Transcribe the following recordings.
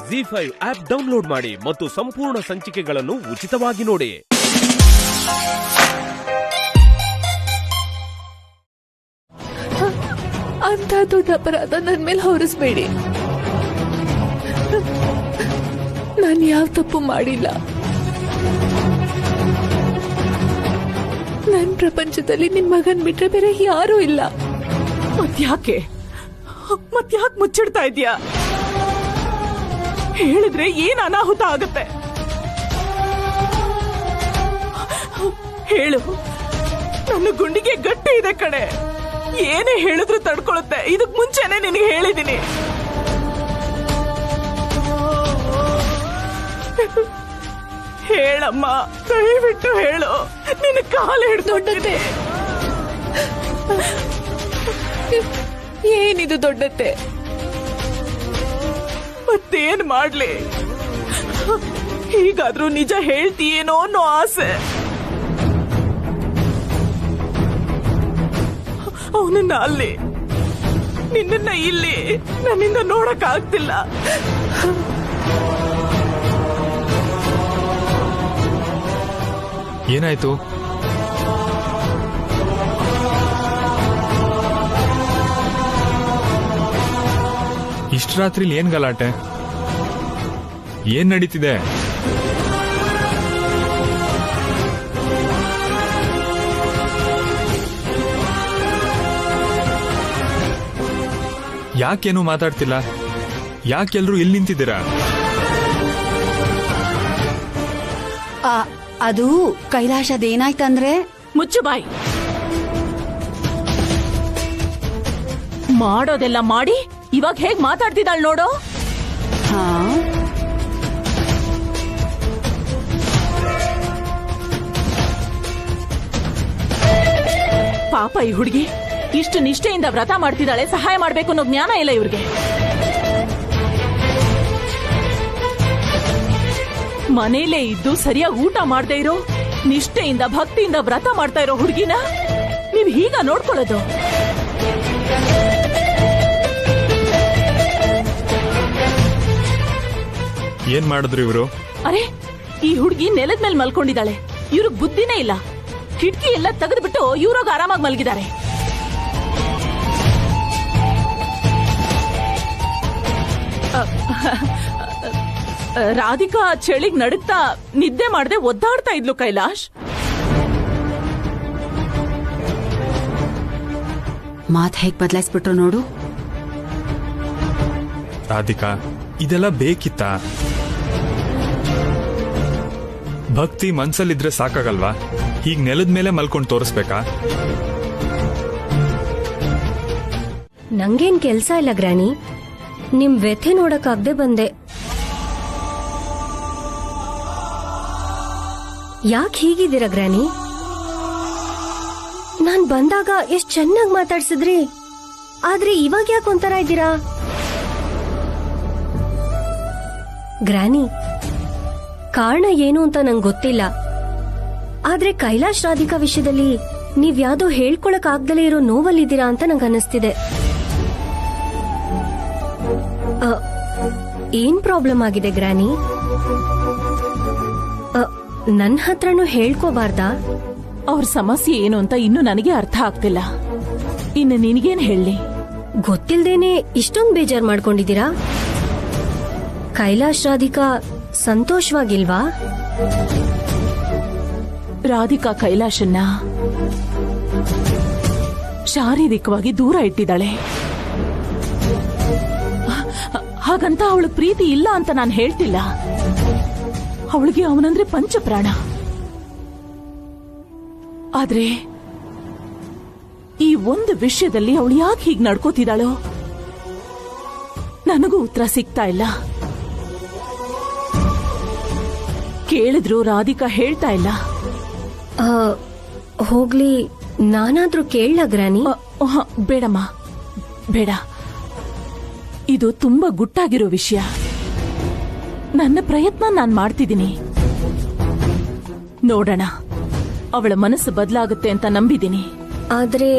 ZEE5 app download ಮಾಡಿ ಮತ್ತು ಸಂಪೂರ್ಣ ಸಂಚಿಕೆಗಳನ್ನು ಉಚಿತವಾಗಿ ನೋಡಿ. ಅಂತ ದೊಡ್ಡ ಅಪರಾಧ ನನ್ನ ಮೇಲೆ ಹೊರಿಸಬೇಡಿ. ನಾನು ಯಾವ ತಪ್ಪು ಮಾಡಿಲ್ಲ. ನನ್ನ ಪ್ರಪಂಚದಲ್ಲಿ ನಿಮ್ ಮಗನ್ ಬಿಟ್ರೆ ಬೇರೆ ಯಾರೂ ಇಲ್ಲ. ಮತ್ಯಾಕೆ ಮುಚ್ಚಿಡ್ತಾ ಇದ್ಯಾ? ಹೇಳಿದ್ರೆ ಏನ್ ಅನಾಹುತ ಆಗುತ್ತೆ? ಹೇಳು. ನನ್ನ ಗುಂಡಿಗೆ ಗಟ್ಟಿ ಇದೆ ಕಣೆ. ಏನೇ ಹೇಳಿದ್ರು ತಡ್ಕೊಳುತ್ತೆ. ಇದಕ್ ಮುಂಚೆನೆ ನಿನಗೆ ಹೇಳಿದೀನಿ. ಹೇಳಮ್ಮ, ದಯವಿಟ್ಟು ಹೇಳು. ನಿನ್ನ ಕಾಲು ಹಿಡ್ದೊಡ್ಡತೆ. ಏನಿದು ದೊಡ್ಡತೆ? ಮತ್ತೇನ್ ಮಾಡ್ಲಿ? ಹೀಗಾದ್ರೂ ನಿಜ ಹೇಳ್ತೀಯೇನೋ ಅನ್ನೋ ಆಸೆ. ಅವನನ್ನ ಅಲ್ಲಿ, ನಿನ್ನನ್ನ ಇಲ್ಲಿ ನನ್ನಿಂದ ನೋಡಕ್ ಆಗ್ತಿಲ್ಲ. ಏನಾಯ್ತು? ಇಷ್ಟ ರಾತ್ರಿಲಿ ಏನ್ ಗಲಾಟೆ? ಏನ್ ನಡೀತಿದೆ? ಯಾಕೇನು ಮಾತಾಡ್ತಿಲ್ಲ? ಯಾಕೆಲ್ರೂ ಇಲ್ಲಿ ನಿಂತಿದ್ದೀರಾ? ಅದು ಕೈಲಾಶ್, ಅದೇನಾಯ್ತಂದ್ರೆ... ಮುಚ್ಚು ಬಾಯಿ. ಮಾಡೋದೆಲ್ಲ ಮಾಡಿ ಇವಾಗ ಹೇಗ್ ಮಾತಾಡ್ತಿದ್ದಾಳ್ ನೋಡು. ಪಾಪ ಈ ಹುಡುಗಿ ಇಷ್ಟು ನಿಷ್ಠೆಯಿಂದ ವ್ರತ ಮಾಡ್ತಿದ್ದಾಳೆ. ಸಹಾಯ ಮಾಡ್ಬೇಕು ಅನ್ನೋ ಜ್ಞಾನ ಇಲ್ಲ ಇವ್ರಿಗೆ. ಮನೇಲೇ ಇದ್ದು ಸರಿಯಾಗಿ ಊಟ ಮಾಡದೇ ಇರೋ, ನಿಷ್ಠೆಯಿಂದ ಭಕ್ತಿಯಿಂದ ವ್ರತ ಮಾಡ್ತಾ ಇರೋ ಹುಡುಗಿನ ನೀವ್ ಹೀಗ ನೋಡ್ಕೊಳ್ಳೋದು? ಏನ್ ಮಾಡಿದ್ರು ಇವರು? ಅರೆ, ಈ ಹುಡುಗಿ ನೆಲದ ಮೇಲೆ ಮಲ್ಕೊಂಡಿದ್ದಾಳೆ. ಇವ್ರಿಗೆ ಬುದ್ಧಿನೇ ಇಲ್ಲ. ಕಿಟಕಿ ಎಲ್ಲ ತೆಗೆದ್ಬಿಟ್ಟು ಇವ್ರಾಗ ಆರಾಮಾಗಿ ಮಲಗಿದ್ದಾರೆ. ರಾಧಿಕಾ ಚಳಿಗ್ ನಡುತ್ತಾ ನಿದ್ದೆ ಮಾಡದೆ ಒದ್ದಾಡ್ತಾ ಇದ್ಲು. ಕೈಲಾಶ್, ಮಾತ್ ಹೇಗ್ ಬದಲಾಯಿಸ್ಬಿಟ್ರು ನೋಡು. ರಾಧಿಕಾ, ಇದೆಲ್ಲ ಬೇಕಿತ್ತ? ಭಕ್ತಿ ಮನ್ಸಲ್ಲಿದ್ರೆ ಸಾಕಾಗಲ್ವಾ? ಹೀಗ್ ನೆಲದ ಮೇಲೆ ಮಲ್ಕೊಂಡು ತೋರಿಸ್ಬೇಕಾ? ನಂಗೇನ್ ಕೆಲ್ಸ ಇಲ್ಲ ಗ್ರಾನಿ. ನಿಮ್ ವ್ಯಥೆ ನೋಡಕ್ಕಾಗ್ದೆ ಬಂದೆ. ಯಾಕೆ ಹೀಗಿದ್ದೀರಾ ಗ್ರಾನಿ? ನಾನ್ ಬಂದಾಗ ಎಷ್ಟ್ ಚೆನ್ನಾಗ್ ಮಾತಾಡ್ಸಿದ್ರಿ, ಆದ್ರೆ ಇವಾಗ ಯಾಕೆ ಒಂಥರ ಇದ್ದೀರಾ? ಗ್ರಾನಿ, ಕಾರಣ ಏನು ಅಂತ ನಂಗೆ ಗೊತ್ತಿಲ್ಲ, ಆದ್ರೆ ಕೈಲಾಶ್ ರಾಧಿಕಾ ವಿಷಯದಲ್ಲಿ ನೀವ್ಯಾವ್ದೋ ಹೇಳ್ಕೊಳಕ್ ಆಗ್ದಲೇ ಇರೋ ನೋವಲ್ಲಿದ್ದೀರಾ ಅಂತ ನಂಗೆ ಅನ್ನಿಸ್ತಿದೆ. ಏನ್ ಪ್ರಾಬ್ಲಮ್ ಆಗಿದೆ ಗ್ರಾನಿ? ನನ್ ಹತ್ರನೂ ಹೇಳ್ಕೋಬಾರ್ದಾ? ಅವ್ರ ಸಮಸ್ಯೆ ಏನು ಅಂತ ಇನ್ನು ನನಗೆ ಅರ್ಥ ಆಗ್ತಿಲ್ಲ. ಇನ್ನು ನಿನಗೇನ್ ಹೇಳಿ? ಗೊತ್ತಿಲ್ದೇನೆ ಇಷ್ಟೊಂದು ಬೇಜಾರ್ ಮಾಡ್ಕೊಂಡಿದ್ದೀರಾ? ಕೈಲಾಶ್ ರಾಧಿಕಾ ಸಂತೋಷವಾಗಿಲ್ವಾ? ರಾಧಿಕಾ ಕೈಲಾಶನ್ನ ಶಾರೀರಿಕವಾಗಿ ದೂರ ಇಟ್ಟಿದ್ದಾಳೆ. ಹಾಗಂತ ಅವಳ ಪ್ರೀತಿ ಇಲ್ಲ ಅಂತ ನಾನು ಹೇಳ್ತಿಲ್ಲ. ಅವಳಿಗೆ ಅವನಂದ್ರೆ ಪಂಚಪ್ರಾಣ. ಆದ್ರೆ ಈ ಒಂದು ವಿಷಯದಲ್ಲಿ ಅವಳು ಯಾಕೆ ಹೀಗೆ ನಡ್ಕೋತಿದ್ದಾಳೋ ನನಗೂ ಉತ್ತರ ಸಿಗ್ತಾ ಇಲ್ಲ. ಕೇಳಿದ್ರು ರಾಧಿಕಾ ಹೇಳ್ತಾ ಇಲ್ಲ. ಹೋಗ್ಲಿ, ನಾನಾದ್ರೂ ಕೇಳಲ ಗ್ರಾನಿ? ಬೇಡಮ್ಮ, ಬೇಡ. ಇದು ತುಂಬಾ ಗುಟ್ಟಾಗಿರೋ ವಿಷಯ. ನನ್ನ ಪ್ರಯತ್ನ ನಾನ್ ಮಾಡ್ತಿದ್ದೀನಿ. ನೋಡೋಣ, ಅವಳ ಮನಸ್ಸು ಬದಲಾಗುತ್ತೆ ಅಂತ ನಂಬಿದ್ದೀನಿ. ಆದ್ರೆ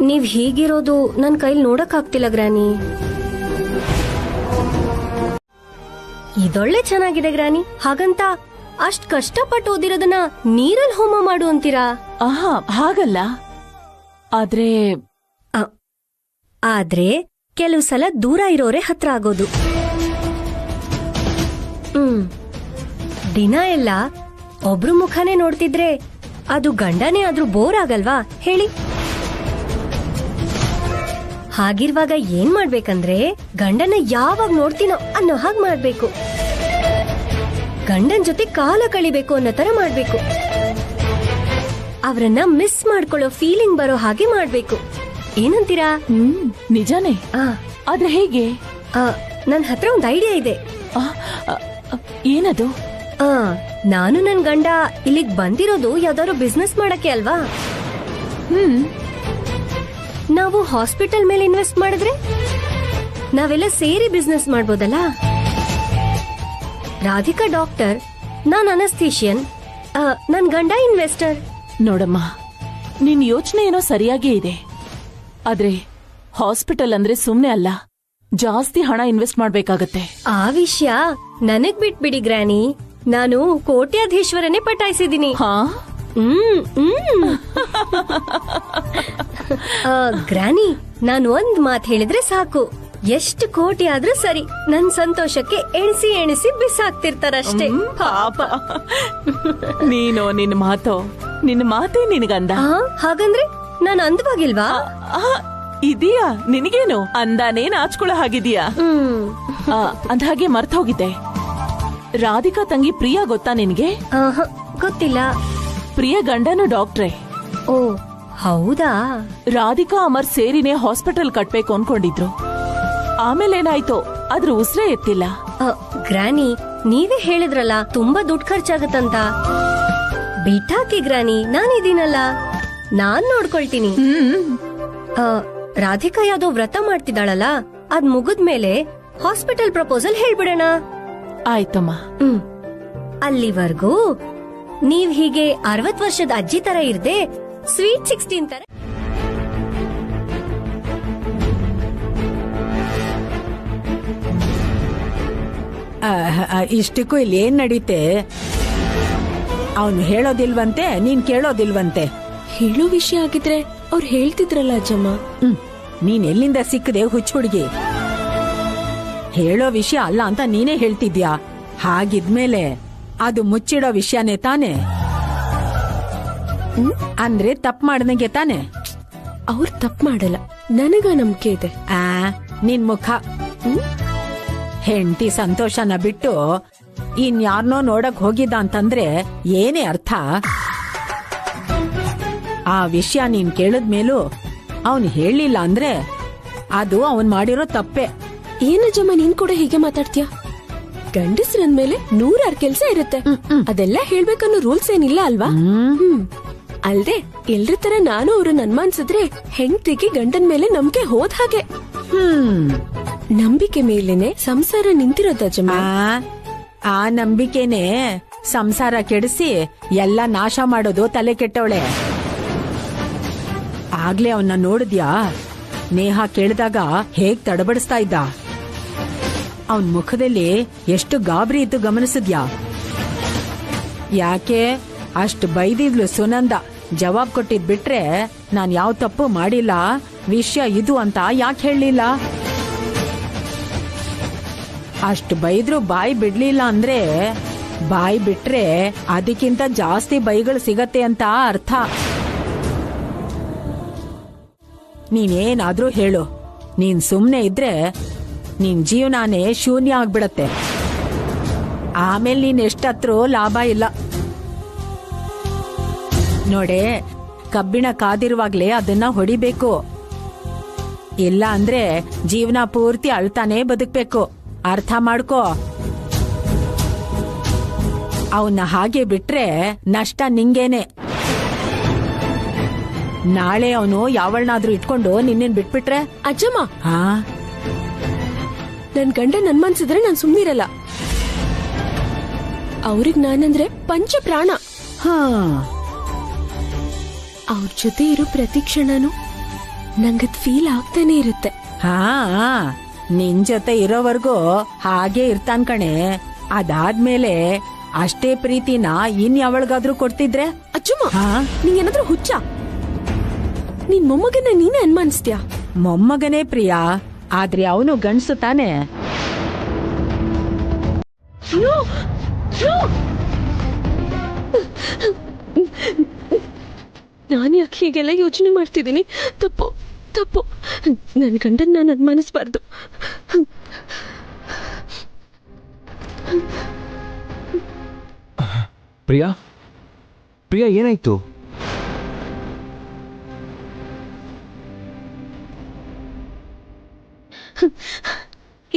ನೀವ್ ಹೀಗಿರೋದು ನನ್ ಕೈಲಿ ನೋಡಕ್ ಆಗ್ತಿಲ್ಲ ಗ್ರಾನಿ. ಇದೊಳ್ಳೆ ಚೆನ್ನಾಗಿದೆ ಗ್ರಾನಿ. ಹಾಗಂತ ಅಷ್ಟ್ ಕಷ್ಟಪಟ್ಟು ಓದಿರೋದನ್ನ ನೀರಲ್ಲಿ ಹೋಮ ಮಾಡು ಅಂತೀರಾ? ಆಹಾ, ಹಾಗಲ್ಲ. ಆದ್ರೆ ಆದ್ರೆ ಕೆಲವು ಸಲ ದೂರ ಇರೋರೆ ಹತ್ರ ಆಗೋದು. ದಿನ ಎಲ್ಲ ಒಬ್ರು ಮುಖನೇ ನೋಡ್ತಿದ್ರೆ ಅದು ಗಂಡನೇ ಆದ್ರೂ ಬೋರ್ ಆಗಲ್ವಾ ಹೇಳಿ? ಹಾಗಿರುವಾಗ ಏನ್ ಮಾಡ್ಬೇಕಂದ್ರೆ ಗಂಡನ ಯಾವಾಗ ನೋಡ್ತೀನೋ ಅನ್ನೋ ಹಾಗೆ ಮಾಡ್ಬೇಕು. ಗಂಡನ್ ಜೊತೆ ಕಾಲ ಕಳಿಬೇಕು ಅನ್ನೋ ತರ ಮಾಡ್ಬೇಕು. ಅವರನ್ನ ಮಿಸ್ ಮಾಡ್ಕೊಳ್ಳೋ ಫೀಲಿಂಗ್ ಬರೋ ಹಾಗೆ ಮಾಡ್ಬೇಕು. ಏನಂತೀರಾ? ನಿಜಾನೇ. ಆದ್ರೆ ಹೇಗೆ? ನನ್ ಹತ್ರ ಒಂದ್ ಐಡಿಯಾ ಇದೆ. ಏನದು? ನಾನು ನನ್ ಗಂಡ ಇಲ್ಲಿಗ್ ಬಂದಿರೋದು ಯಾವ್ದಾದ್ರು ಬಿಸ್ನೆಸ್ ಮಾಡಕ್ಕೆ ಅಲ್ವಾ? ನಾವು ಹಾಸ್ಪಿಟಲ್ ಮೇಲೆ ಇನ್ವೆಸ್ಟ್ ಮಾಡಿದ್ರೆ ನಾವೆಲ್ಲ ಸೇರಿ ಬಿಸ್ನೆಸ್ ಮಾಡ್ಬೋದಲ್ಲ? ರಾಧಿಕಾ ಡಾಕ್ಟರ್, ನಾನ್ ಅನಸ್ಥೀಷಿಯನ್, ನನ್ ಗಂಡ ಇನ್ವೆಸ್ಟರ್. ನೋಡಮ್ಮ, ನಿನ್ ಯೋಚನೆ ಏನೋ ಸರಿಯಾಗೇ ಇದೆ. ಆದ್ರೆ ಹಾಸ್ಪಿಟಲ್ ಅಂದ್ರೆ ಸುಮ್ನೆ ಅಲ್ಲ, ಜಾಸ್ತಿ ಹಣ ಇನ್ವೆಸ್ಟ್ ಮಾಡ್ಬೇಕಾಗತ್ತೆ. ಆ ವಿಷಯ ನನಗ್ ಬಿಟ್ಬಿಡಿ ಗ್ರಾನಿ. ನಾನು ಕೋಟ್ಯಾಧೀಶ್ವರನೇ ಪಟಾಯಿಸಿದೀನಿ. ಗ್ರಾನಿ, ನಾನು ಒಂದ್ ಮಾತ್ ಹೇಳಿದ್ರೆ ಸಾಕು, ಎಷ್ಟು ಕೋಟಿ ಆದ್ರೂ ಸರಿ, ನನ್ ಸಂತೋಷಕ್ಕೆ ಎಣಿಸಿ ಎಣಿಸಿ ಬಿಸಾಕ್ತಿರ್ತಾರಷ್ಟೇ. ಪಾಪ. ನೀನೋ ನಿನ್ನ ಮಾತೇ ನಿನಗಂದ. ಹಾಗಂದ್ರೆ ನಾನು ಅಂದವಾಗಿಲ್ವಾ? ಇದೀಯಾ? ನಿನಗೇನು ಅಂದಾನೇ ನಾಚ್ಕೊಳ್ಳೋ ಹಾಗಿದೀಯಾ? ಅಂದ್ಹಾಗೆ ಮರ್ತ ಹೋಗಿದ್ದೆ. ರಾಧಿಕಾ ತಂಗಿ ಪ್ರಿಯಾ ಗೊತ್ತಾ ನಿನ್ಗೆ? ಗೊತ್ತಿಲ್ಲ. ಪ್ರಿಯ ಗಂಡನು ಡಾಕ್ಟ್ರೇ. ಓ ಹೌದಾ? ರಾಧಿಕಾ ಅಮರ್ ಸೇರಿನೇ ಹಾಸ್ಪಿಟಲ್ ಕಟ್ಬೇಕು ಅನ್ಕೊಂಡಿದ್ರು. ಆಮೇಲೆ ಏನಾಯ್ತೋ ಅದ್ರ ಉಸಿರೇ ಎತ್ತಿಲ್ಲ. ಗ್ರಾನಿ, ನೀವೇ ಹೇಳಿದ್ರಲ್ಲ ತುಂಬಾ ದುಡ್ಡು ಖರ್ಚಾಗತ್ತಂತ. ಬಿಟ್ಟಾಕಿ ಗ್ರಾನಿ, ನಾನಿದ್ದೀನಲ್ಲ, ನಾನ್ ನೋಡ್ಕೊಳ್ತೀನಿ. ರಾಧಿಕಾ ಯಾವ್ದೋ ವ್ರತ ಮಾಡ್ತಿದ್ದಾಳಲ್ಲ, ಅದ್ ಮುಗಿದ್ಮೇಲೆ ಹಾಸ್ಪಿಟಲ್ ಪ್ರಪೋಸಲ್ ಹೇಳ್ಬಿಡೋಣ. ಆಯ್ತಮ್ಮ. ಅಲ್ಲಿವರೆಗೂ ನೀವ್ ಹೀಗೆ 60 ವರ್ಷದ ಅಜ್ಜಿ ತರ ಇರ್ದೆ ಸ್ವೀಟ್ 16 ತರ. ಇಷ್ಟಕ್ಕೂ ಇಲ್ಲಿ ಏನ್ ನಡೀತೆ? ಅವನು ಹೇಳೋದಿಲ್ವಂತೆ, ನೀನ್ ಕೇಳೋದಿಲ್ವಂತೆ. ಹೇಳೋ ವಿಷಯ ಆಗಿದ್ರೆ ಅವ್ರು ಹೇಳ್ತಿದ್ರಲ್ಲ ಅಜ್ಜಮ್ಮ. ನೀನ್ ಎಲ್ಲಿಂದ ಸಿಕ್ಕದೆ ಹುಚ್ಚ ಹುಡುಗಿ? ಹೇಳೋ ವಿಷಯ ಅಲ್ಲ ಅಂತ ನೀನೇ ಹೇಳ್ತಿದ್ಯಾ. ಹಾಗಿದ್ಮೇಲೆ ಅದು ಮುಚ್ಚಿಡೋ ವಿಷಯನೇ ತಾನೆ? ಅಂದ್ರೆ ತಪ್ಪು ಮಾಡ್ದಂಗೆ ತಾನೆ? ಅವ್ರು ತಪ್ಪು ಮಾಡಲ್ಲ, ನನಗ ನಂಬಿಕೆ ಇದೆ. ನಿನ್ ಮುಖ. ಹೆಂಡತಿ ಸಂತೋಷನ ಬಿಟ್ಟು ಇನ್ಯಾರನೋ ನೋಡಕ್ ಹೋಗಿದ್ದ ಅಂತಂದ್ರೆ ಏನೇ ಅರ್ಥ? ಆ ವಿಷಯ ನೀನ್ ಕೇಳಿದ್ಮೇಲೂ ಅವನ್ ಹೇಳಿಲ್ಲ ಅಂದ್ರೆ ಅದು ಅವನ್ ಮಾಡಿರೋ ತಪ್ಪೆ. ಏನಜ್ಜಮ್ಮ ನೀನ್ ಕೂಡ ಹೀಗೆ ಮಾತಾಡ್ತೀಯ? ಗಂಡಸ್ರಂದ್ಮೇಲೆ 100 ಕೆಲ್ಸ ಇರುತ್ತೆ, ಅದೆಲ್ಲ ಹೇಳ್ಬೇಕನ್ನೋ ರೂಲ್ಸ್ ಏನಿಲ್ಲ ಅಲ್ವಾ? ಅಲ್ದೆ ಎಲ್ರ ತರ ನಾನು ಅವ್ರನ್ನ ಅನ್ಮಾನ್ಸಿದ್ರೆ ಹೆಂಡತಿಗೆ ಗಂಡನ್ ಮೇಲೆ ನಂಬಿಕೆ ಹೋದ ಹಾಗೆ. ನಂಬಿಕೆ ಮೇಲೇನೆ ಸಂಸಾರ ನಿಂತಿರೋದಜ್ಜಮ್ಮ. ಆ ನಂಬಿಕೆನೆ ಸಂಸಾರ ಕೆಡಿಸಿ ಎಲ್ಲ ನಾಶ ಮಾಡೋದು ತಲೆ ಕೆಟ್ಟವಳೆ. ಆಗ್ಲೇ ಅವನ್ನ ನೋಡಿದ್ಯಾ? ನೇಹ ಕೇಳಿದಾಗ ಹೇಗ್ ತಡಬಡಿಸ್ತಾ ಇದ್ದ. ಅವನ್ ಮುಖದಲ್ಲಿ ಎಷ್ಟು ಗಾಬರಿ ಇತ್ತು ಗಮನಿಸಿದ್ಯಾ? ಯಾಕೆ ಅಷ್ಟು ಬೈದಿದ್ಲು ಸುನಂದ. ಜವಾಬ್ ಕೊಟ್ಟಿದ್ ಬಿಟ್ರೆ ನಾನ್ ಯಾವ ತಪ್ಪು ಮಾಡಿಲ್ಲ, ವಿಷಯ ಇದು ಅಂತ ಯಾಕೆ ಹೇಳಲಿಲ್ಲ? ಅಷ್ಟು ಬೈದ್ರು ಬಾಯಿ ಬಿಡ್ಲಿಲ್ಲ ಅಂದ್ರೆ, ಬಾಯಿ ಬಿಟ್ರೆ ಅದಕ್ಕಿಂತ ಜಾಸ್ತಿ ಬೈಗಳು ಸಿಗತ್ತೆ ಅಂತ ಅರ್ಥ. ನೀನೇನಾದ್ರೂ ಹೇಳು, ನೀನ್ ಸುಮ್ನೆ ಇದ್ರೆ ನಿನ್ ಜೀವನಾನೇ ಶೂನ್ಯ ಆಗ್ಬಿಡತ್ತೆ. ಆಮೇಲೆ ನೀನ್ ಎಷ್ಟತ್ರೂ ಲಾಭ ಇಲ್ಲ. ನೋಡೆ, ಕಬ್ಬಿಣ ಕಾದಿರುವಾಗ್ಲೇ ಅದನ್ನ ಹೊಡಿಬೇಕು, ಇಲ್ಲ ಅಂದ್ರೆ ಜೀವನ ಪೂರ್ತಿ ಅಳ್ತಾನೆ ಬದುಕ್ಬೇಕು. ಅರ್ಥ ಮಾಡ್ಕೋ. ಅವನ್ನ ಹಾಗೆ ಬಿಟ್ರೆ ನಷ್ಟ ನಿಂಗೇನೆ. ನಾಳೆ ಅವನು ಯಾವಳನಾದ್ರೂ ಇಟ್ಕೊಂಡು ನಿನ್ನೇನ್ ಬಿಟ್ಬಿಟ್ರೆ? ಅಜ್ಜಮ್ಮ, ನನ್ ಗಂಡ ನನ್ಮನ್ಸಿದ್ರೆ ನಾನ್ ಸುಮ್ನಿರಲ್ಲ. ಅವ್ರಿಗ್ ನಾನಂದ್ರೆ ಪಂಚ ಪ್ರಾಣ. ಅವ್ರ ಜೊತೆ ಇರೋ ಪ್ರತಿ ಕ್ಷಣನೂ ನಂಗದ್ ಫೀಲ್ ಆಗ್ತಾನೆ ಇರುತ್ತೆ. ನಿನ್ ಜೊತೆ ಇರೋವರ್ಗೂ ಹಾಗೆ ಇರ್ತಾನ್ ಕಣೆ. ಅದಾದ್ಮೇಲೆ ಅಷ್ಟೇ ಪ್ರೀತಿನ ಇನ್ ಯಾವಳಿಗಾದ್ರೂ ಕೊಡ್ತಿದ್ರೆ ಅಚ್ಚುಮ್ಮ ಹಾ? ನಿಂಗೇನಾದ್ರೂ ಹುಚ್ಚ? ನಿನ್ ಮೊಮ್ಮಗನ್ನ ನೀನೇ ಅನುಮಾನಿಸ್ತೀಯಾ? ಮೊಮ್ಮಗನೇ ಪ್ರಿಯಾ, ಆದ್ರೆ ಅವನು ಗಂಡ್ಸು ತಾನೆ. ನಾನು ಯಾಕೆ ಹೀಗೆಲ್ಲ ಯೋಚನೆ ಮಾಡ್ತಿದ್ದೀನಿ? ತಪ್ಪು ತಪ್ಪು, ನನ್ನ ಗಂಡನ್ ನಾನು ಅನುಮಾನಿಸ್ಬಾರ್ದು. ಪ್ರಿಯಾ, ಪ್ರಿಯಾ ಏನಾಯ್ತು?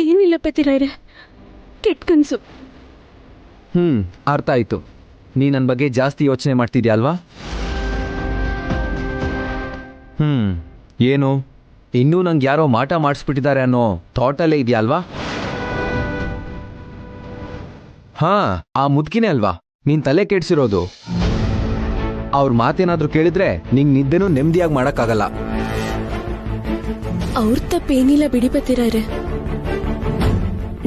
ಏನಿಲ್ಲ ಪತಿರಾಯ್ರೆ, ಕೆಟ್ಟ ಕನ್ಸು. ಅರ್ಥ ಆಯ್ತು. ನೀ ನನ್ನ ಬಗ್ಗೆ ಜಾಸ್ತಿ ಯೋಚನೆ ಮಾಡ್ತಿದ್ಯಾ ಅಲ್ವಾ? ಏನು ಇನ್ನೂ ನಂಗೆ ಯಾರೋ ಮಾಟ ಮಾಡಿಸ್ಬಿಟ್ಟಿದ್ದಾರೆ ಅನ್ನೋ ಥಾಟಲ್ಲೇ ಇದೆಯಾ ಅಲ್ವಾ? ಹಾ, ಆ ಮುದ್ಕಿನೇ ಅಲ್ವಾ ನೀನ್ ತಲೆ ಕೆಡ್ಸಿರೋದು. ಅವ್ರ ಮಾತೇನಾದ್ರೂ ಕೇಳಿದ್ರೆ ನಿಂಗೆ ನಿದ್ದೆನೂ ನೆಮ್ಮದಿಯಾಗಿ ಮಾಡಕ್ಕಾಗಲ್ಲ. ಅವ್ರ ತಪ್ಪೇನಿಲ್ಲ ಬಿಡಿ ಪತಿರಾಯ್ರೆ,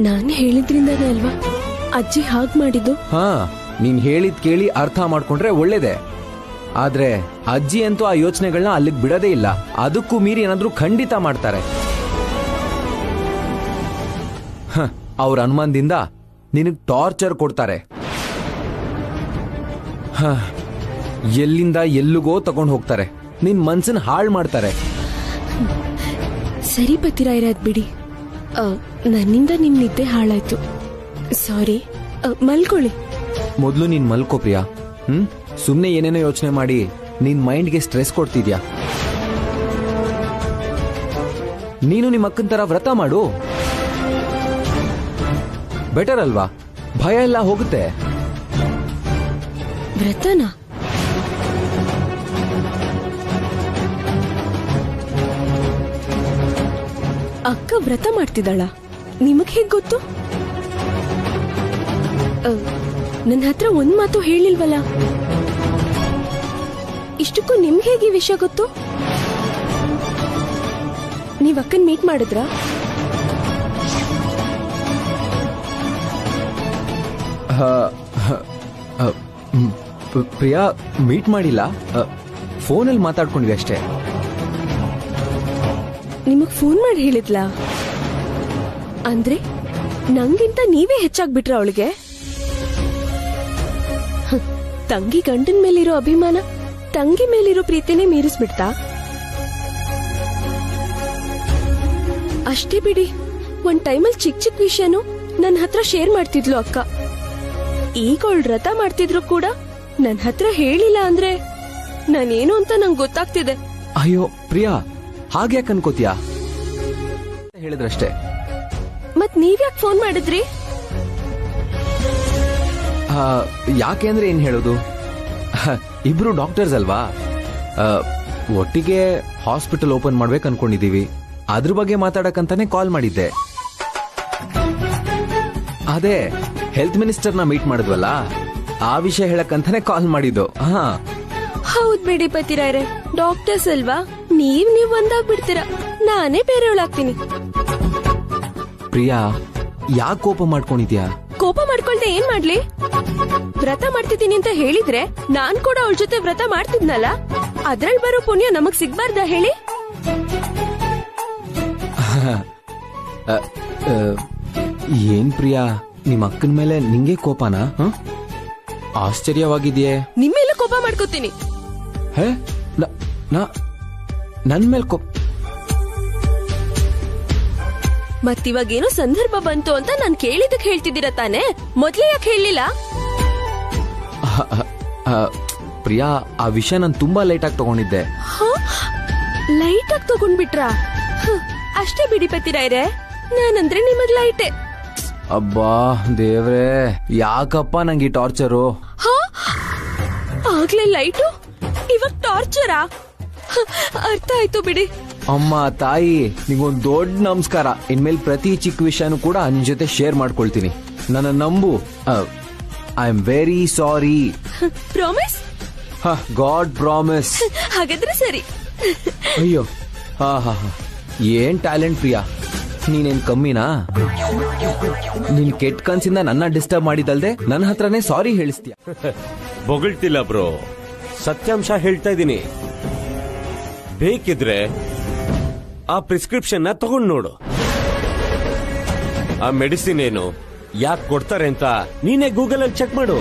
ನಾನು ಹೇಳಿದ್ರಿಂದಾನೇ ಅಲ್ವಾ ಅಜ್ಜಿ ಹಾಗ್ ಮಾಡಿದ್ದು. ಹಾ, ನೀನ್ ಹೇಳಿದ್ ಕೇಳಿ ಅರ್ಥ ಮಾಡ್ಕೊಂಡ್ರೆ ಒಳ್ಳೇದೆ. ಆದ್ರೆ ಅಜ್ಜಿ ಅಂತೂ ಆ ಯೋಚನೆಗಳನ್ನ ಅಲ್ಲಿಗೆ ಬಿಡೋದೇ ಇಲ್ಲ. ಅದಕ್ಕೂ ಮೀರಿ ಏನಾದ್ರೂ ಖಂಡಿತ ಮಾಡ್ತಾರೆ. ಅವ್ರ ಅನುಮಾನದಿಂದ ನಿನಗ್ ಟಾರ್ಚರ್ ಕೊಡ್ತಾರೆ. ಎಲ್ಲಿಂದ ಎಲ್ಲಿಗೋ ತಗೊಂಡು ಹೋಗ್ತಾರೆ. ನಿನ್ ಮನ್ಸನ್ ಹಾಳು ಮಾಡ್ತಾರೆ. ಸರಿ ಪತಿರಾಯ್ರೆ, ಅದ್ ಬಿಡಿ. ನನ್ನಿಂದ ನಿಮ್ ನಿದ್ದೆ ಹಾಳಾಯ್ತು, ಸಾರಿ. ಮಲ್ಕೊಳ್ಳಿ. ಮೊದ್ಲು ನೀನ್ ಮಲ್ಕೋ ಪ್ರಿಯಾ. ಸುಮ್ನೆ ಏನೇನೋ ಯೋಚನೆ ಮಾಡಿ ನಿನ್ ಮೈಂಡ್ಗೆ ಸ್ಟ್ರೆಸ್ ಕೊಡ್ತಿದ್ಯಾ. ನೀನು ನಿಮ್ಮ ಅಕ್ಕನ ತರ ವ್ರತ ಮಾಡು, ಬೆಟರ್ ಅಲ್ವಾ? ಭಯ ಎಲ್ಲ ಹೋಗುತ್ತೆ. ವ್ರತನಾ? ಅಕ್ಕ ವ್ರತ ಮಾಡ್ತಿದ್ದಾಳ? ನಿಮಗ್ ಹೇಗ್ ಗೊತ್ತು? ನನ್ನ ಹತ್ರ ಒಂದ್ ಮಾತು ಹೇಳಿಲ್ವಲ್ಲ. ಇಷ್ಟಕ್ಕೂ ನಿಮ್ಗೆ ಹೇಗೆ ಈ ವಿಷಯ ಗೊತ್ತು? ನೀವ್ ಅಕ್ಕನ್ ಮೀಟ್ ಮಾಡಿದ್ರ? ಪ್ರಿಯಾ, ಮೀಟ್ ಮಾಡಿಲ್ಲ, ಫೋನಲ್ಲಿ ಮಾತಾಡ್ಕೊಂಡ್ವಿ ಅಷ್ಟೇ. ನಿಮಗ್ ಫೋನ್ ಮಾಡಿ ಹೇಳಿದ್ಲಾ? ಅಂದ್ರೆ ನಂಗಿಂತ ನೀವೇ ಹೆಚ್ಚಾಗ್ಬಿಟ್ರ ಅವಳಿಗೆ? ತಂಗಿ ಗಂಡನ್ ಮೇಲಿರೋ ಅಭಿಮಾನ ತಂಗಿ ಮೇಲಿರೋ ಪ್ರೀತಿನೇ ಮೀರಿಸ್ಬಿಡ್ತಾ? ಅಷ್ಟೇ ಬಿಡಿ, ಒಂದ್ ಟೈಮಲ್ಲಿ ಚಿಕ್ಕ ಚಿಕ್ಕ ವಿಷಯನೂ ನನ್ ಹತ್ರ ಶೇರ್ ಮಾಡ್ತಿದ್ಲು ಅಕ್ಕ. ಈಗ ಅವಳು ವ್ರತ ಮಾಡ್ತಿದ್ರು ಕೂಡ ನನ್ ಹತ್ರ ಹೇಳಿಲ್ಲ ಅಂದ್ರೆ ನಾನೇನು ಅಂತ ನಂಗೆ ಗೊತ್ತಾಗ್ತಿದೆ. ಅಯ್ಯೋ ಪ್ರಿಯಾ, ಹಾಗ್ಯಾಕೆ ಅನ್ಕೋತೀಯಾ? ಹೇಳಿದ್ರಷ್ಟೇ. ಮತ್ ನೀವ್ಯಾಕೆ ಫೋನ್ ಮಾಡಿದ್ರಿ? ಯಾಕೆ ಅಂದ್ರೆ ಏನ್ ಹೇಳೋದು, ಇಬ್ರು ಡಾಕ್ಟರ್ಸ್ ಅಲ್ವಾ, ಒಟ್ಟಿಗೆ ಹಾಸ್ಪಿಟಲ್ ಓಪನ್ ಮಾಡ್ಬೇಕು ಅನ್ಕೊಂಡಿದೀವಿ. ಅದ್ರ ಬಗ್ಗೆ ಮಾತಾಡಕ್ಕಂತಾನೆ ಕಾಲ್ ಮಾಡಿದ್ದೆ. ಅದೇ ಹೆಲ್ತ್ ಮಿನಿಸ್ಟರ್ನ ಮೀಟ್ ಮಾಡಿದ್ವಲ್ಲ, ಆ ವಿಷಯ ಹೇಳಕ್ಕಂತಾನೆ ಕಾಲ್ ಮಾಡಿದ್ದು. ಹೌದ್ ಬಿಡಿ ಪತಿರಾಯ್ರೆ, ಡಾಕ್ಟರ್ಸ್ ಅಲ್ವಾ, ನೀವ್ ಒಂದಾಗ್ಬಿಡ್ತೀರಾ, ನಾನೇ ಬೇರೆಯವಳಾಗ್ತೀನಿ. ಪ್ರಿಯಾ, ಯಾಕೆ ಕೋಪ ಮಾಡ್ಕೊಂಡಿದ್ಯಾ? ಕೋಪ ಮಾಡ್ಕೊಳ್ದೆ ಏನ್ ಮಾಡ್ಲಿ? ವ್ರತ ಮಾಡ್ತಿದ್ದೀನಿ ಅಂತ ಹೇಳಿದ್ರೆ ನಾನ್ ಕೂಡ ಅವಳ ಜೊತೆ ವ್ರತ ಮಾಡ್ತಿದ್ನಲ್ಲ, ಅದ್ರಲ್ಲಿ ಬರೋ ಪುಣ್ಯ ನಮಗ್ ಸಿಗ್ಬಾರ್ದ ಹೇಳಿ? ಏನ್ ಪ್ರಿಯಾ, ನಿಮ್ ಅಕ್ಕನ ಮೇಲೆ ನಿಂಗೆ ಕೋಪನಾ? ಆಶ್ಚರ್ಯವಾಗಿದೆಯೇ. ನಿಮ್ಮೆಲ್ಲ ಕೋಪ ಮಾಡ್ಕೋತೀನಿ. ನನ್ ಮೇಲೆ ಕೋಪ? ಮತ್ತಿವಾಗೇನೋ ಸಂದರ್ಭ ಬಂತು ಅಂತ ನಾನ್ ಕೇಳಿದಕ್ ಹೇಳ್ತಿದ್ದೀರ ತಾನೆ, ಮೊದ್ಲೇ ಯಾಕೆ ಹೇಳಿಲ್ಲ? ಪ್ರಿಯಾ, ಆ ವಿಷಯ ನಾನು ತುಂಬಾ ಲೈಟ್ ಆಗಿ ತಗೊಂಡಿದ್ದೆ. ಲೈಟ್ ಆಗಿ ತಗೊಂಡ್ಬಿಟ್ರಾ? ಅಷ್ಟೇ ಬಿಡಿ ಪತಿರಾಯ್ರೆ, ನಾನಂದ್ರೆ ನಿಮಗ್ ಲೈಟೇ. ಅಬ್ಬಾ ದೇವ್ರೇ, ಯಾಕಪ್ಪ ನಂಗೆ ಈ ಟಾರ್ಚರು? ಆಗ್ಲೇ ಲೈಟು, ಇವಾಗ ಟಾರ್ಚರಾ? ಅರ್ಥ ಆಯ್ತು ಬಿಡಿ. ಅಮ್ಮ ತಾಯಿ, ನಿಗೊಂದ್ ದೊಡ್ಡ ನಮಸ್ಕಾರ. ಇನ್ಮೇಲೆ ಪ್ರತಿ ಚಿಕ್ಕ ವಿಷಯನೂ ಕೂಡ ನಿನ್ ಜೊತೆ ಶೇರ್ ಮಾಡ್ಕೊಳ್ತೀನಿ. ನನ್ನ ನಂಬು. I am very sorry. Promise? God promise. ಹಾಗಾದ್ರೆ ಸರಿ. ಅಯ್ಯೋ, ಏನ್ ಟ್ಯಾಲೆಂಟ್ ಪ್ರಿಯಾ. ನೀನೇನ್ ಕಮ್ಮಿನಾ? ನೀನ್ ಕೆಟ್ಟ ಕನ್ಸಿಂದ ನನ್ನ ಡಿಸ್ಟರ್ಬ್ ಮಾಡಿದಲ್ದೆ ನನ್ನ ಹತ್ರನೇ ಸಾರಿ ಹೇಳಿಸ್ತೀಯ. ಬೊಗಳ್ತಿಲ್ಲ ಬ್ರೋ, ಸತ್ಯಾಂಶ ಹೇಳ್ತಾ ಇದ್ದೀನಿ. ಬೇಕಿದ್ರೆ ಆ ಪ್ರಿಸ್ಕ್ರಿಪ್ಷನ್ ನ ತಗೊಂಡ್ ನೋಡು. ಆ ಮೆಡಿಸಿನ್ ಏನು, ಯಾಕೆ ಕೊಡ್ತಾರೆ ಅಂತ ನೀನೇ ಗೂಗಲ್ ಅಲ್ಲಿ ಚೆಕ್ ಮಾಡು.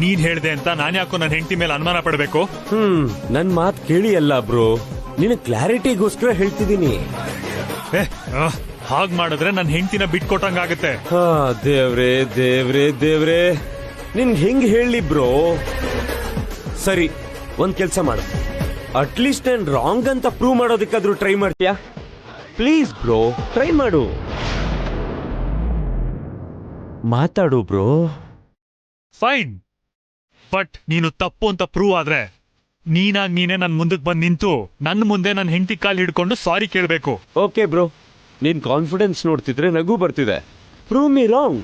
ನೀನ್ ಹೇಳ್ದೆ ಅಂತ ನಾನ್ ಯಾಕೋ ನನ್ನ ಹೆಂಡತಿ ಮೇಲೆ ಅನುಮಾನ ಪಡ್ಬೇಕು? ನನ್ ಮಾತ್ ಕೇಳಿ ಅಲ್ಲ ಬ್ರೋ, ನಿನ್ನ ಕ್ಲಾರಿಟಿಗೋಸ್ಕರ ಹೇಳ್ತಿದ್ದೀನಿ. ಹಾಗ್ ಮಾಡಿದ್ರೆ ನನ್ನ ಹೆಂಡತಿನ ಬಿಟ್ಕೊಟ್ಟಂಗಾಗತ್ತೆ. ಹಾ ದೇವ್ರೇ ದೇವ್ರೇ ದೇವ್ರೇ, ನಿನ್ಗೆ ಹೆಂಗ್ ಹೇಳಿ ಬ್ರೋ? ಸರಿ, ಒಂದ್ ಕೆಲ್ಸ ಮಾಡು, ಅಟ್ಲೀಸ್ಟ್ ನಾನು ರಾಂಗ್ ಅಂತ ಪ್ರೂವ್ ಮಾಡೋದಕ್ಕಾದ್ರೂ ಟ್ರೈ ಮಾಡ್ತೀಯಾ? ಪ್ಲೀಸ್ ಬ್ರೋ, ಟ್ರೈ ಮಾಡು, ಮಾತಾಡು ಬ್ರೋ. ಫೈನ್, ಬಟ್ ನೀನು ತಪ್ಪು ಅಂತ ಪ್ರೂವ್ ಆದ್ರೆ ನೀನಾಗ್ ನೀನೇ ನನ್ ಮುಂದಕ್ಕೆ ಬಂದ್ ನಿಂತು ನನ್ನ ಮುಂದೆ ನನ್ನ ಹೆಂಡತಿ ಕಾಲ್ ಹಿಡ್ಕೊಂಡು ಸಾರಿ ಕೇಳ್ಬೇಕು. ಓಕೆ ಬ್ರೋ, ನೀನ್ ಕಾನ್ಫಿಡೆನ್ಸ್ ನೋಡ್ತಿದ್ರೆ ನಗು ಬರ್ತಿದೆ. Prove me wrong.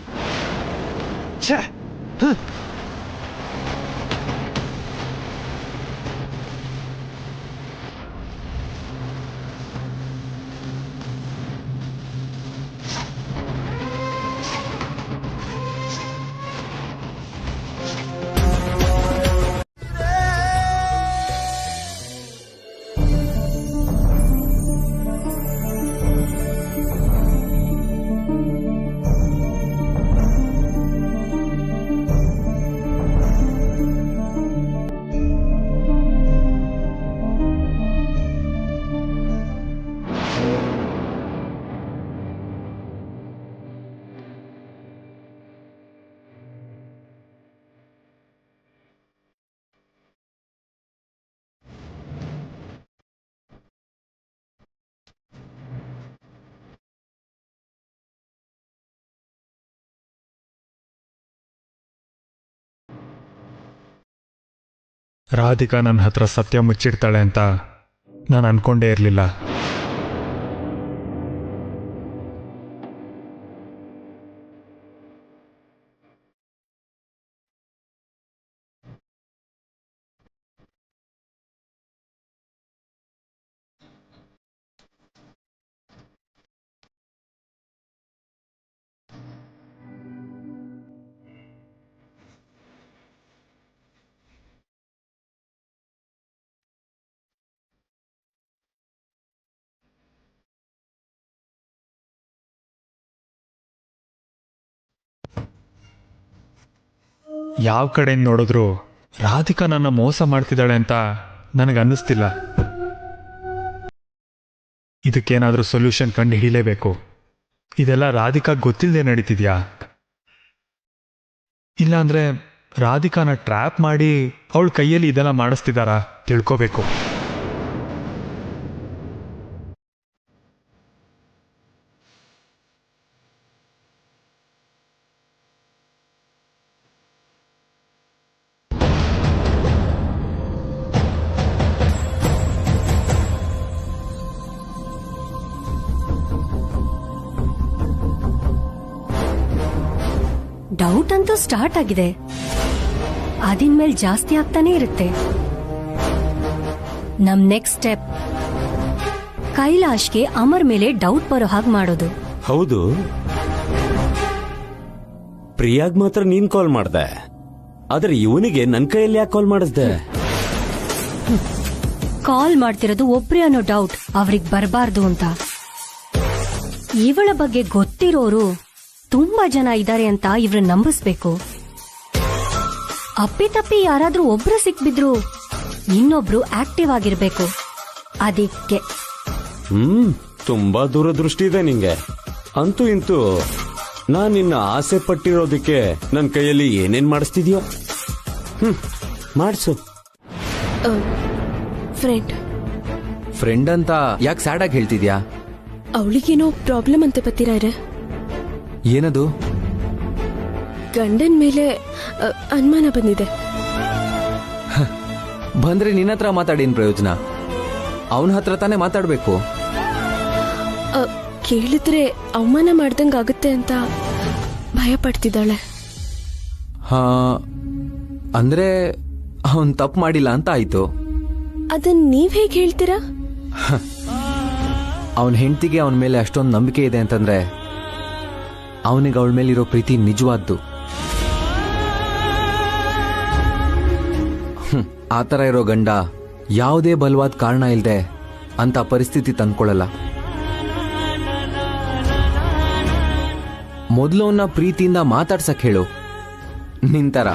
ರಾಧಿಕಾ ನನ್ನ ಹತ್ರ ಸತ್ಯ ಮುಚ್ಚಿಡ್ತಾಳೆ ಅಂತ ನಾನು ಅನ್ಕೊಂಡೇ ಇರಲಿಲ್ಲ. ಯಾವ ಕಡೆಯಿಂದ ನೋಡಿದ್ರು ರಾಧಿಕಾ ನನ್ನ ಮೋಸ ಮಾಡ್ತಿದ್ದಾಳೆ ಅಂತ ನನಗೆ ಅನ್ನಿಸ್ತಿಲ್ಲ. ಇದಕ್ಕೇನಾದ್ರೂ ಸೊಲ್ಯೂಷನ್ ಕಂಡು ಹಿಡಿಲೇಬೇಕು. ಇದೆಲ್ಲ ರಾಧಿಕಾ ಗೊತ್ತಿಲ್ಲದೆ ನಡೀತಿದ್ಯಾ? ಇಲ್ಲಾಂದ್ರೆ ರಾಧಿಕಾನ ಟ್ರ್ಯಾಪ್ ಮಾಡಿ ಅವಳ ಕೈಯಲ್ಲಿ ಇದೆಲ್ಲ ಮಾಡಿಸ್ತಿದ್ದಾರಾ ತಿಳ್ಕೋಬೇಕು. ಡೌಟ್ ಅಂತೂ ಸ್ಟಾರ್ಟ್ ಆಗಿದೆ, ಅದಿನ್ಮೇಲೆ ಜಾಸ್ತಿ ಆಗ್ತಾನೆ ಇರುತ್ತೆ. ನಮ್ ನೆಕ್ಸ್ಟ್ ಸ್ಟೆಪ್ ಕೈಲಾಶ್ಗೆ ಅಮರ್ ಮೇಲೆ ಡೌಟ್ ಬರೋ ಹಾಗೆ ಮಾಡೋದು. ಹೌದು, ಪ್ರಿಯಾಗ್ ಮಾತ್ರ ನೀನ್ ಕಾಲ್ ಮಾಡ್ದೆ, ಆದ್ರೆ ಇವನಿಗೆ ನನ್ ಕೈಯಲ್ಲಿ ಯಾಕೆ ಕಾಲ್ ಮಾಡಿಸ್ದೆ? ಕಾಲ್ ಮಾಡ್ತಿರೋದು ಒಬ್ರೇ ಅನ್ನೋ ಡೌಟ್ ಅವ್ರಿಗೆ ಬರಬಾರ್ದು ಅಂತ. ಇವಳ ಬಗ್ಗೆ ಗೊತ್ತಿರೋರು ತುಂಬಾ ಜನ ಇದ್ದಾರೆ ಅಂತ ಇವ್ರನ್ನ ನಂಬಿಸ್ಬೇಕು. ಅಪ್ಪಿತಪ್ಪಿ ಯಾರಾದ್ರೂ ಒಬ್ರು ಸಿಕ್ಬಿದ್ರು ಇನ್ನೊಬ್ರು ಆಕ್ಟಿವ್ ಆಗಿರ್ಬೇಕು. ಅದಕ್ಕೆ ತುಂಬಾ ದೂರದೃಷ್ಟಿ ಇದೆ ನಿಂಗೆ. ಅಂತೂ ಇಂತೂ ನಾನ್ ನಿನ್ನ ಆಸೆ ಪಟ್ಟಿರೋದಕ್ಕೆ ನನ್ ಕೈಯಲ್ಲಿ ಏನೇನ್ ಮಾಡಿಸ್ತಿದ್ಯೋ ಮಾಡಿಸು. ಫ್ರೆಂಡ್ ಅಂತ ಯಾಕೆ ಸ್ಯಾಡ್ ಆಗಿ ಹೇಳ್ತಿದ್ಯಾ? ಅವಳಿಗೇನೋ ಪ್ರಾಬ್ಲಮ್ ಅಂತ ಬತ್ತೀರಾ? ಏನದು? ಗಂಡನ್ ಮೇಲೆ ಅನುಮಾನ ಬಂದಿದೆ. ಬಂದ್ರೆ ನಿನ್ನ ಹತ್ರ ಮಾತಾಡೇನ್ ಪ್ರಯೋಜನ? ಅವನ ಹತ್ರ ತಾನೇ ಮಾತಾಡ್ಬೇಕು. ಕೇಳಿದ್ರೆ ಅವಮಾನ ಮಾಡ್ದಂಗಾಗುತ್ತೆ ಅಂತ ಭಯ ಪಡ್ತಿದ್ದಾಳೆ. ಹಾ, ಅಂದ್ರೆ ಅವನ್ ತಪ್ಪು ಮಾಡಿಲ್ಲ ಅಂತ ಆಯ್ತು. ಅದನ್ ನೀವ್ ಹೇಗ್ ಹೇಳ್ತೀರಾ? ಅವನ ಹೆಂಡತಿಗೆ ಅವನ ಮೇಲೆ ಅಷ್ಟೊಂದು ನಂಬಿಕೆ ಇದೆ ಅಂತಂದ್ರೆ ಅವನಿಗೆ ಅವಳ ಮೇಲಿರೋ ಪ್ರೀತಿ ನಿಜವಾದ್ದು. ಆತರ ಇರೋ ಗಂಡ ಯಾವುದೇ ಬಲವಾದ ಕಾರಣ ಇಲ್ಲದೆ ಅಂತ ಪರಿಸ್ಥಿತಿ ತಂದ್ಕೊಳ್ಳಲ್ಲ. ಮೊದಲು ಅವನ್ನ ಪ್ರೀತಿಯಿಂದ ಮಾತಾಡ್ಸಕ್ ಹೇಳು, ನಿಂತರ.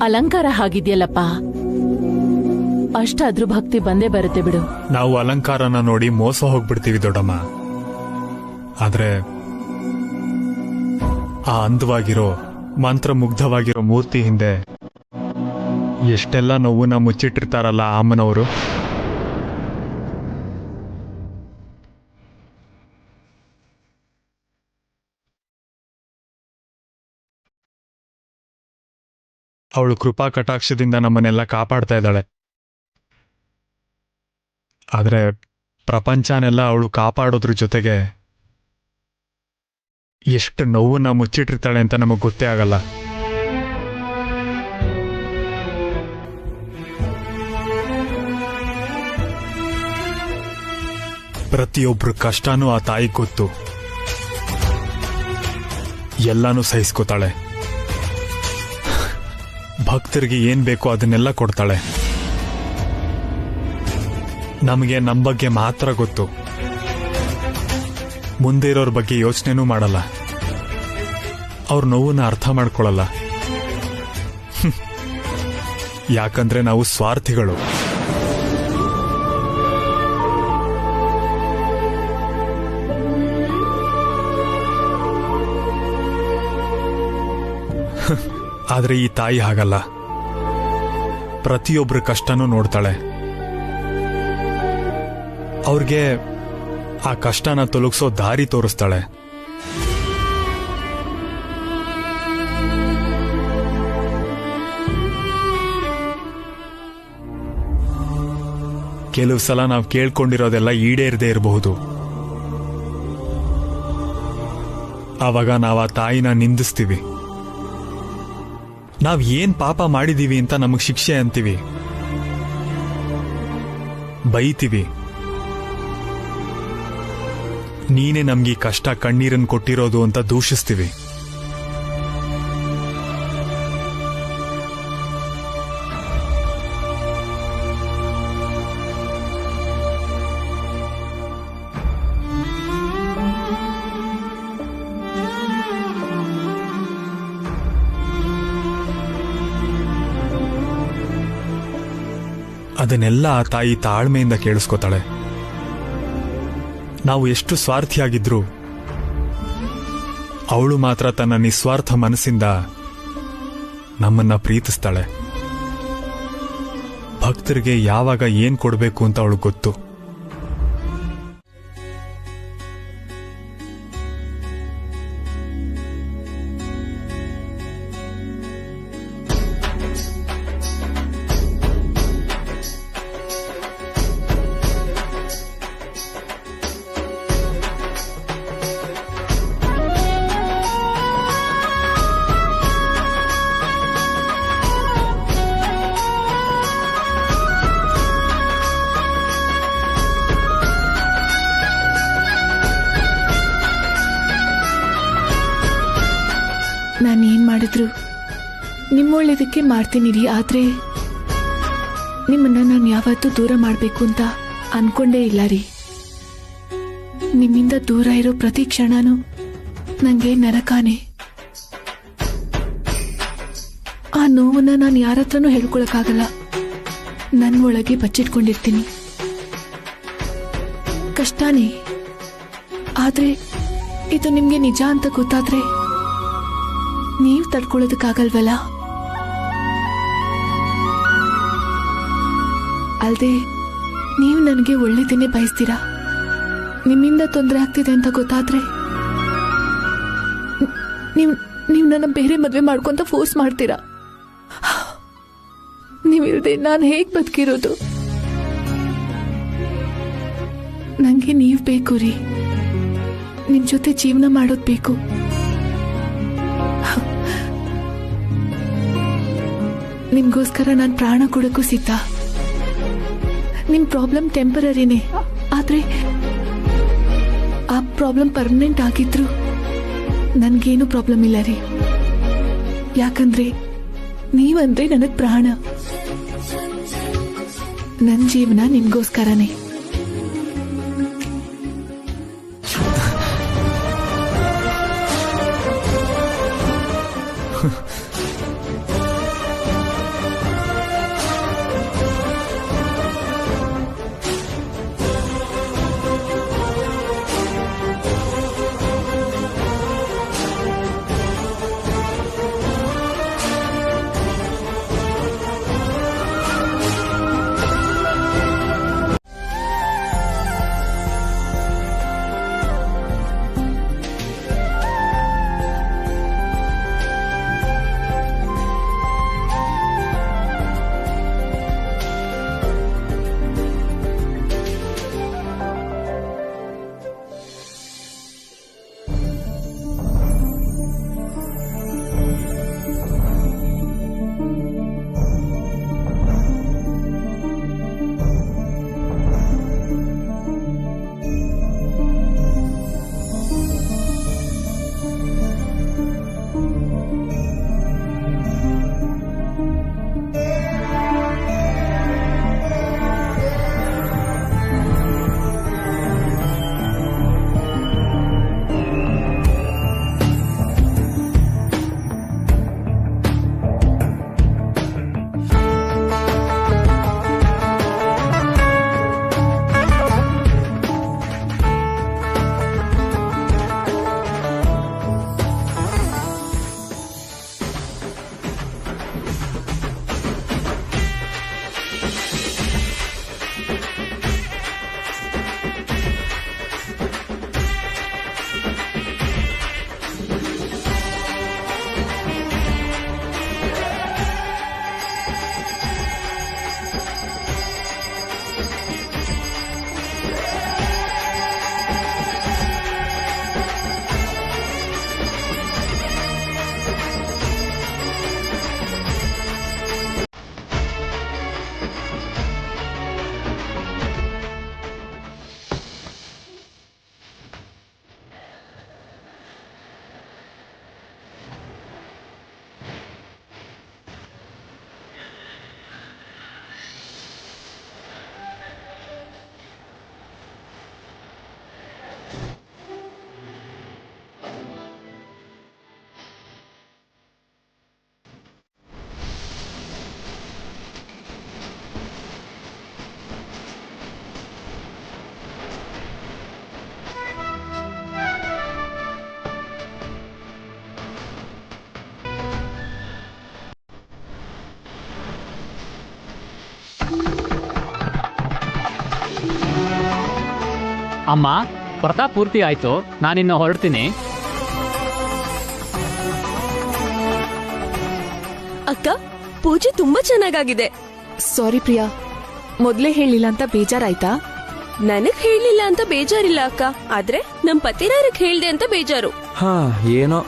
ಅಲಂಕಾರ ಹಾಗಿದ್ಯಲ್ಲಪ್ಪ, ಅಷ್ಟಾದ್ರೂ ಭಕ್ತಿ ಬಂದೇ ಬರುತ್ತೆ ಬಿಡು. ನಾವು ಅಲಂಕಾರನ ನೋಡಿ ಮೋಸ ಹೋಗ್ಬಿಡ್ತೀವಿ ದೊಡ್ಡಮ್ಮ. ಆದ್ರೆ ಆ ಅಂದವಾಗಿರೋ ಮಂತ್ರಮುಗ್ಧವಾಗಿರೋ ಮೂರ್ತಿ ಹಿಂದೆ ಎಷ್ಟೆಲ್ಲ ನೋವನ್ನ ಮುಚ್ಚಿಟ್ಟಿರ್ತಾರಲ್ಲ ಅಮ್ಮನವರು. ಅವಳು ಕೃಪಾ ಕಟಾಕ್ಷದಿಂದ ನಮ್ಮನ್ನೆಲ್ಲ ಕಾಪಾಡ್ತಾ ಇದ್ದಾಳೆ. ಆದ್ರೆ ಪ್ರಪಂಚನೆಲ್ಲ ಅವಳು ಕಾಪಾಡೋದ್ರ ಜೊತೆಗೆ ಎಷ್ಟು ನೋವನ್ನ ಮುಚ್ಚಿಟ್ಟಿರ್ತಾಳೆ ಅಂತ ನಮಗ್ ಗೊತ್ತೇ ಆಗಲ್ಲ. ಪ್ರತಿಯೊಬ್ರ ಕಷ್ಟನೂ ಆ ತಾಯಿ ಗೊತ್ತು. ಎಲ್ಲಾನು ಸಹಿಸ್ಕೋತಾಳೆ. ಭಕ್ತರಿಗೆ ಏನ್ ಬೇಕೋ ಅದನ್ನೆಲ್ಲ ಕೊಡ್ತಾಳೆ. ನಮಗೆ ನಮ್ಮ ಬಗ್ಗೆ ಮಾತ್ರ ಗೊತ್ತು, ಮುಂದೆ ಇರೋರ ಬಗ್ಗೆ ಯೋಚನೆನೂ ಮಾಡಲ್ಲ. ಅವ್ರ ನೋವನ್ನ ಅರ್ಥ ಮಾಡ್ಕೊಳ್ಳಲ್ಲ. ಯಾಕಂದ್ರೆ ನಾವು ಸ್ವಾರ್ಥಿಗಳು. ಆದ್ರೆ ಈ ತಾಯಿ ಹಾಗಲ್ಲ. ಪ್ರತಿಯೊಬ್ಬರ ಕಷ್ಟನೂ ನೋಡ್ತಾಳೆ. ಅವ್ರಿಗೆ ಆ ಕಷ್ಟನ ತೊಲಗಿಸೋ ದಾರಿ ತೋರಿಸ್ತಾಳೆ. ಕೆಲವು ಸಲ ನಾವು ಕೇಳ್ಕೊಂಡಿರೋದೆಲ್ಲ ಈಡೇರದೇ ಇರಬಹುದು. ಆವಾಗ ನಾವು ಆ ತಾಯಿನ ನಿಂದಿಸ್ತೀವಿ. ನಾವ್ ಏನ್ ಪಾಪ ಮಾಡಿದೀವಿ ಅಂತ ನಮಗ್ ಶಿಕ್ಷೆ ಅಂತೀವಿ, ಬೈತೀವಿ. ನೀನೇ ನಮ್ಗೆ ಕಷ್ಟ ಕಣ್ಣೀರನ್ನು ಕೊಟ್ಟಿರೋದು ಅಂತ ದೂಷಿಸ್ತೀವಿ. ಅದನ್ನೆಲ್ಲ ಆ ತಾಯಿ ತಾಳ್ಮೆಯಿಂದ ಕೇಳಿಸ್ಕೊತಾಳೆ. ನಾವು ಎಷ್ಟು ಸ್ವಾರ್ಥಿಯಾಗಿದ್ರು ಅವಳು ಮಾತ್ರ ತನ್ನ ನಿಸ್ವಾರ್ಥ ಮನಸ್ಸಿಂದ ನಮ್ಮನ್ನ ಪ್ರೀತಿಸ್ತಾಳೆ. ಭಕ್ತರಿಗೆ ಯಾವಾಗ ಏನ್ ಕೊಡ್ಬೇಕು ಅಂತ ಅವಳು ಗೊತ್ತು. ನಾನೇನ್ ಮಾಡಿದ್ರು ನಿಮ್ಮೊಳ್ಳೇದಕ್ಕೆ ಮಾಡ್ತೀನಿ ರೀ. ಆದ್ರೆ ನಿಮ್ಮನ್ನ ನಾನು ಯಾವತ್ತೂ ದೂರ ಮಾಡ್ಬೇಕು ಅಂತ ಅನ್ಕೊಂಡೇ ಇಲ್ಲ ರೀ. ನಿಮ್ಮಿಂದ ದೂರ ಇರೋ ಪ್ರತಿ ಕ್ಷಣನೂ ನಂಗೆ ನರಕಾನೆ. ಆ ನೋವನ್ನ ನಾನು ಯಾರ ಹತ್ರನೂ ಹೇಳ್ಕೊಳಕ್ಕಾಗಲ್ಲ. ನನ್ನ ಒಳಗೆ ಬಚ್ಚಿಟ್ಕೊಂಡಿರ್ತೀನಿ. ಕಷ್ಟನೇ. ಆದ್ರೆ ಇದು ನಿಮ್ಗೆ ನಿಜ ಅಂತ ಗೊತ್ತಾದ್ರೆ ನೀವು ತಡ್ಕೊಳ್ಳೋದಕ್ಕಾಗಲ್ವಲ್ಲ. ಅಲ್ದೆ ನೀವು ನನಗೆ ಒಳ್ಳೆದೇನೆ ಬಯಸ್ತೀರಾ. ನಿಮ್ಮಿಂದ ತೊಂದರೆ ಆಗ್ತಿದೆ ಅಂತ ಗೊತ್ತಾದ್ರೆ ನೀವು ನನ್ನ ಬೇರೆ ಮದ್ವೆ ಮಾಡ್ಕೊಂತ ಫೋರ್ಸ್ ಮಾಡ್ತೀರಾ. ನೀವಿಲ್ದೆ ನಾನು ಹೇಗ್ ಬದುಕಿರೋದು? ನಂಗೆ ನೀವ್ ಬೇಕು ರೀ. ನಿಮ್ ಜೊತೆ ಜೀವನ ಮಾಡೋದ್ ಬೇಕು. ನಿಮ್ಗೋಸ್ಕರ ನಾನು ಪ್ರಾಣ ಕೊಡಕ್ಕೂ ಸಿದ್ಧ. ನಿಮ್ ಪ್ರಾಬ್ಲಮ್ ಟೆಂಪರರಿನೇ. ಆದ್ರೆ ಆ ಪ್ರಾಬ್ಲಮ್ ಪರ್ಮನೆಂಟ್ ಆಗಿದ್ರು ನನ್ಗೇನು ಪ್ರಾಬ್ಲಮ್ ಇಲ್ಲ ರೀ. ಯಾಕಂದ್ರೆ ನೀವಂದ್ರೆ ನನಗ್ ಪ್ರಾಣ. ನನ್ ಜೀವನ ನಿಮ್ಗೋಸ್ಕರನೇ. ಅಮ್ಮ ವ್ರತ ಪೂರ್ತಿ ಆಯ್ತು, ನಾನಿನ್ನು ಹೊರಡ್ತೀನಿ. ಅಕ್ಕ, ಪೂಜೆ ತುಂಬಾ ಚೆನ್ನಾಗಾಗಿದೆ. ಸಾರಿ ಪ್ರಿಯಾ, ಮೊದ್ಲೇ ಹೇಳಿಲ್ಲ ಅಂತ ಬೇಜಾರಾಯ್ತಾ? ನನಗ್ ಹೇಳಿಲ್ಲ ಅಂತ ಬೇಜಾರಿಲ್ಲ ಅಕ್ಕ, ಆದ್ರೆ ನಮ್ ಪತಿರಾರಕ್ ಹೇಳ್ದೆ ಅಂತ ಬೇಜಾರು. ಹಾ ಏನೋ,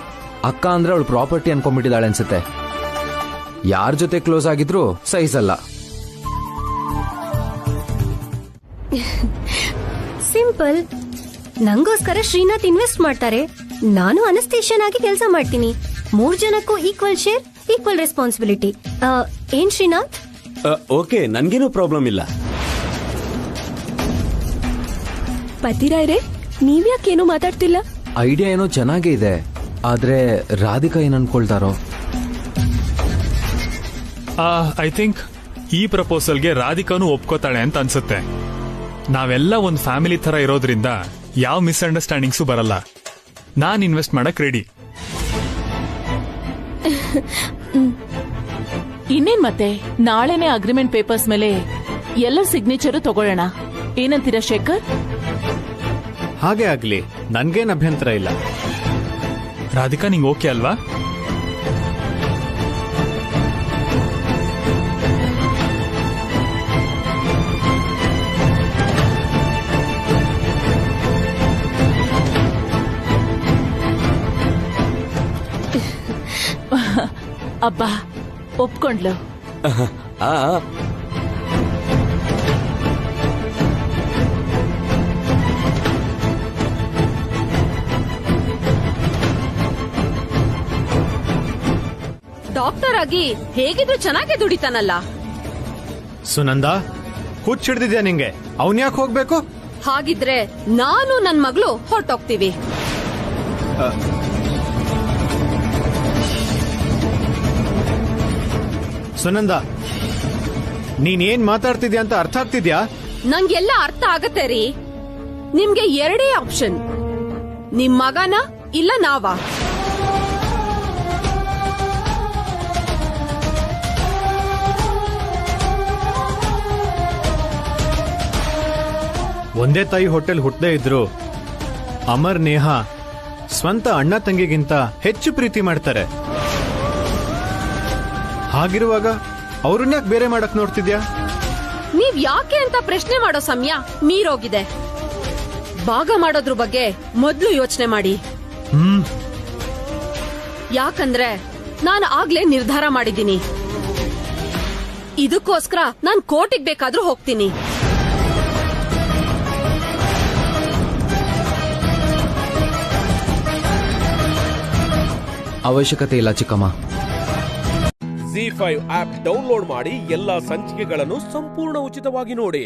ಅಕ್ಕ ಅಂದ್ರೆ ಅವಳು ಪ್ರಾಪರ್ಟಿ ಅನ್ಕೊಂಡ್ಬಿಟ್ಟಿದ್ದಾಳೆ ಅನ್ಸುತ್ತೆ. ಯಾರ ಜೊತೆ ಕ್ಲೋಸ್ ಆಗಿದ್ರು ಸಹಿಸಲ್ಲ. ಸಿಂಪಲ್. ನಂಗೋಸ್ಕರ ಶ್ರೀನಾಥ್ ಇನ್ವೆಸ್ಟ್ ಮಾಡ್ತಾರೆ, ನಾನು ಅನಸ್ತೇಷನ್ ಆಗಿ ಕೆಲಸ ಮಾಡ್ತೀನಿ. 3 ಜನಕ್ಕೂ ಈಕ್ವಲ್ ಶೇರ್, ಈಕ್ವಲ್ ರೆಸ್ಪಾನ್ಸಿಬಿಲಿಟಿ. ಏನ್ ಶ್ರೀನಾಥ್? ಓಕೆ, ನನ್ಗೇನು ಪ್ರಾಬ್ಲಮ್ ಇಲ್ಲ. ಪತಿರಾಯ್ರೆ, ನೀವ್ಯಾಕೇನು ಮಾತಾಡ್ತಿಲ್ಲ? ಐಡಿಯಾ ಏನೋ ಚೆನ್ನಾಗೇ ಇದೆ, ಆದ್ರೆ ರಾಧಿಕಾ ಏನ್ ಅನ್ಕೊಳ್ತಾರೋ? ಐ ಥಿಂಕ್ ಈ ಪ್ರಪೋಸಲ್ಗೆ ರಾಧಿಕಾನು ಒಪ್ಕೋತಾಳೆ ಅಂತ ಅನ್ಸುತ್ತೆ. ನಾವೆಲ್ಲ ಒಂದು ಫ್ಯಾಮಿಲಿ ತರ ಇರೋದ್ರಿಂದ ಯಾವ ಮಿಸ್ಅಂಡರ್ಸ್ಟ್ಯಾಂಡಿಂಗ್ಸು ಬರಲ್ಲ. ನಾನ್ ಇನ್ವೆಸ್ಟ್ ಮಾಡಕ್ ರೆಡಿ. ಇನ್ನೇನ್ ಮತ್ತೆ, ನಾಳೆನೆ ಅಗ್ರಿಮೆಂಟ್ ಪೇಪರ್ಸ್ ಮೇಲೆ ಎಲ್ಲ ಸಿಗ್ನೇಚರು ತಗೊಳ್ಳೋಣ. ಏನಂತೀರಾ ಶೇಖರ್? ಹಾಗೆ ಆಗ್ಲಿ, ನನ್ಗೇನ್ ಅಭ್ಯಂತರ ಇಲ್ಲ. ರಾಧಿಕಾ, ನಿಂಗೆ ಓಕೆ ಅಲ್ವಾ? ಅಬ್ಬಾ, ಒಪ್ಕೊಂಡ್ಲು. ಆ ಡಾಕ್ಟರ್ ಆಗಿ ಹೇಗಿದ್ರು ಚೆನ್ನಾಗಿ ದುಡಿತಾನಲ್ಲ. ಸುನಂದ, ಹುಚ್ಚಿಡ್ದಿದ್ಯಾ ನಿಂಗೆ? ಅವನ್ ಯಾಕೆ ಹೋಗ್ಬೇಕು? ಹಾಗಿದ್ರೆ ನಾನು ನನ್ ಮಗಳು ಹೊರಟೋಗ್ತೀವಿ. ಸುನಂದ, ನೀನ್ ಮಾತಾಡ್ತಿದ್ಯಾ ಅಂತ ಅರ್ಥ ಆಗ್ತಿದ್ಯಾ? ನಂಗೆಲ್ಲ ಅರ್ಥ ಆಗತ್ತೆ ರೀ. ನಿಮ್ಗೆ ಎರಡೇ ಆಪ್ಷನ್, ನಿಮ್ ಮಗನ ಇಲ್ಲ ನಾವಾ. ಒಂದೇ ತಾಯಿ ಹೊಟ್ಟೆಲ್ ಹುಟ್ಟದೇ ಇದ್ರು ಅಮರ್, ನೇಹಾ ಸ್ವಂತ ಅಣ್ಣ ತಂಗಿಗಿಂತ ಹೆಚ್ಚು ಪ್ರೀತಿ ಮಾಡ್ತಾರೆ. ಹಾಗಿರುವಾಗ ಅವ್ರನ್ಯಾಕ್ ಬೇರೆ ಮಾಡಕ್ ನೋಡ್ತಿದ್ಯಾ? ನೀವ್ ಯಾಕೆ ಅಂತ ಪ್ರಶ್ನೆ ಮಾಡೋ ಸಮಯ ಮೀರೋಗಿದೆ. ಭಾಗ ಮಾಡೋದ್ರ ಬಗ್ಗೆ ಮೊದ್ಲು ಯೋಚನೆ ಮಾಡಿ. ಯಾಕಂದ್ರೆ ನಾನು ಆಗ್ಲೇ ನಿರ್ಧಾರ ಮಾಡಿದ್ದೀನಿ. ಇದಕ್ಕೋಸ್ಕರ ನಾನ್ ಕೋರ್ಟಿಗೆ ಬೇಕಾದ್ರೂ ಹೋಗ್ತೀನಿ. ಅವಶ್ಯಕತೆ ಇಲ್ಲ ಚಿಕ್ಕಮ್ಮ. ZEE5 ಆಪ್ ಡೌನ್ಲೋಡ್ ಮಾಡಿ ಎಲ್ಲಾ ಸಂಚಿಕೆಗಳನ್ನು ಸಂಪೂರ್ಣ ಉಚಿತವಾಗಿ ನೋಡಿ.